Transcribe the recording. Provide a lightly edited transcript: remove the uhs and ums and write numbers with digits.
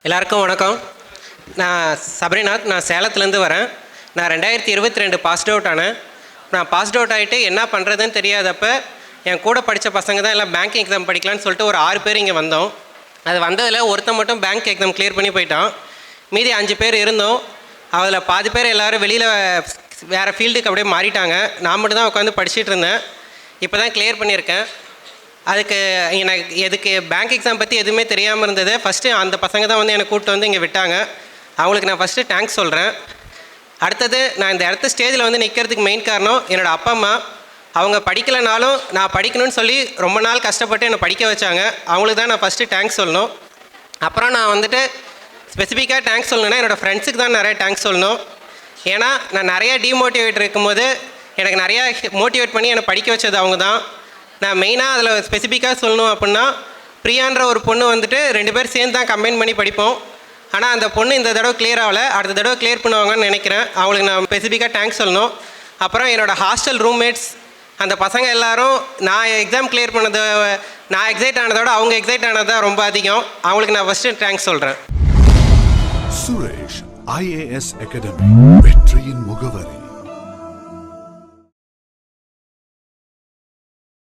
எல்லாருக்கும் வணக்கம். நான் சபரிநாத். நான் சேலத்துலேருந்து வரேன். நான் 2022 பாஸ்ட் அவுட் ஆனேன். நான் பாஸ்ட் அவுட் ஆகிட்டு என்ன பண்ணுறதுன்னு தெரியாதப்போ என் கூட படித்த பசங்க தான் எல்லாம் பேங்க் எக்ஸாம் படிக்கலான்னு சொல்லிட்டு ஒரு 6 பேர் இங்கே வந்தோம். அது வந்ததில் ஒருத்தன் மட்டும் பேங்க் எக்ஸாம் கிளியர் பண்ணி போயிட்டான். மீதி 5 பேர் இருந்தோம். அதில் பாதி பேர் எல்லோரும் வெளியில் வேறு ஃபீல்டுக்கு அப்படியே மாறிட்டாங்க. நான் மட்டும் தான் உட்காந்து படிச்சுட்டு இருந்தேன். இப்போ தான் கிளியர் பண்ணியிருக்கேன். அதுக்கு எனக்கு எதுக்கு பேங்க் எக்ஸாம் பற்றி எதுவுமே தெரியாமல் இருந்தது. ஃபஸ்ட்டு அந்த பசங்க தான் வந்து என்னை கூப்பிட்டு வந்து இங்கே விட்டாங்க. அவங்களுக்கு நான் ஃபஸ்ட்டு தேங்க்ஸ் சொல்கிறேன். அடுத்தது, நான் இந்த இடத்து ஸ்டேஜில் வந்து நிற்கிறதுக்கு மெயின் காரணம் என்னோடய அப்பா அம்மா. அவங்க படிக்கலைனாலும் நான் படிக்கணும்னு சொல்லி ரொம்ப நாள் கஷ்டப்பட்டு என்னை படிக்க வச்சாங்க. அவங்களுக்கு தான் நான் ஃபஸ்ட்டு தேங்க்ஸ் சொல்லணும். அப்புறம் நான் வந்துட்டு ஸ்பெசிஃபிக்காக தேங்க்ஸ் சொல்லணுன்னா என்னோடய ஃப்ரெண்ட்ஸுக்கு தான் நிறைய தேங்க்ஸ் சொல்லணும். ஏன்னா நான் நிறையா டிமோட்டிவேட் இருக்கும்போது எனக்கு நிறையா மோட்டிவேட் பண்ணி என்னை படிக்க வச்சது அவங்க தான். நான் மெயினாக அதில் ஸ்பெசிஃபிக்காக சொல்லணும் அப்படின்னா, பிரியான்ற ஒரு பொண்ணு வந்துட்டு 2 பேர் சேர்ந்து தான் கம்பைன் பண்ணி படிப்போம். ஆனால் அந்த பொண்ணு இந்த தடவை கிளியர் ஆகலை. அடுத்த தடவை கிளியர் பண்ணுவாங்கன்னு நினைக்கிறேன். அவங்களுக்கு நான் ஸ்பெசிஃபிக்காக தேங்க்ஸ் சொல்லணும். அப்புறம் என்னோடய ஹாஸ்டல் ரூம்மேட்ஸ், அந்த பசங்க எல்லோரும் நான் எக்ஸாம் கிளியர் பண்ணது, நான் எக்ஸைட் ஆனதோட அவங்க எக்ஸைட் ஆனது தான் ரொம்ப அதிகம். அவங்களுக்கு நான் ஃபஸ்ட்டு தேங்க்ஸ் சொல்கிறேன். சுரேஷ் IAS அகாடமி, வெற்றியின் முகவரி.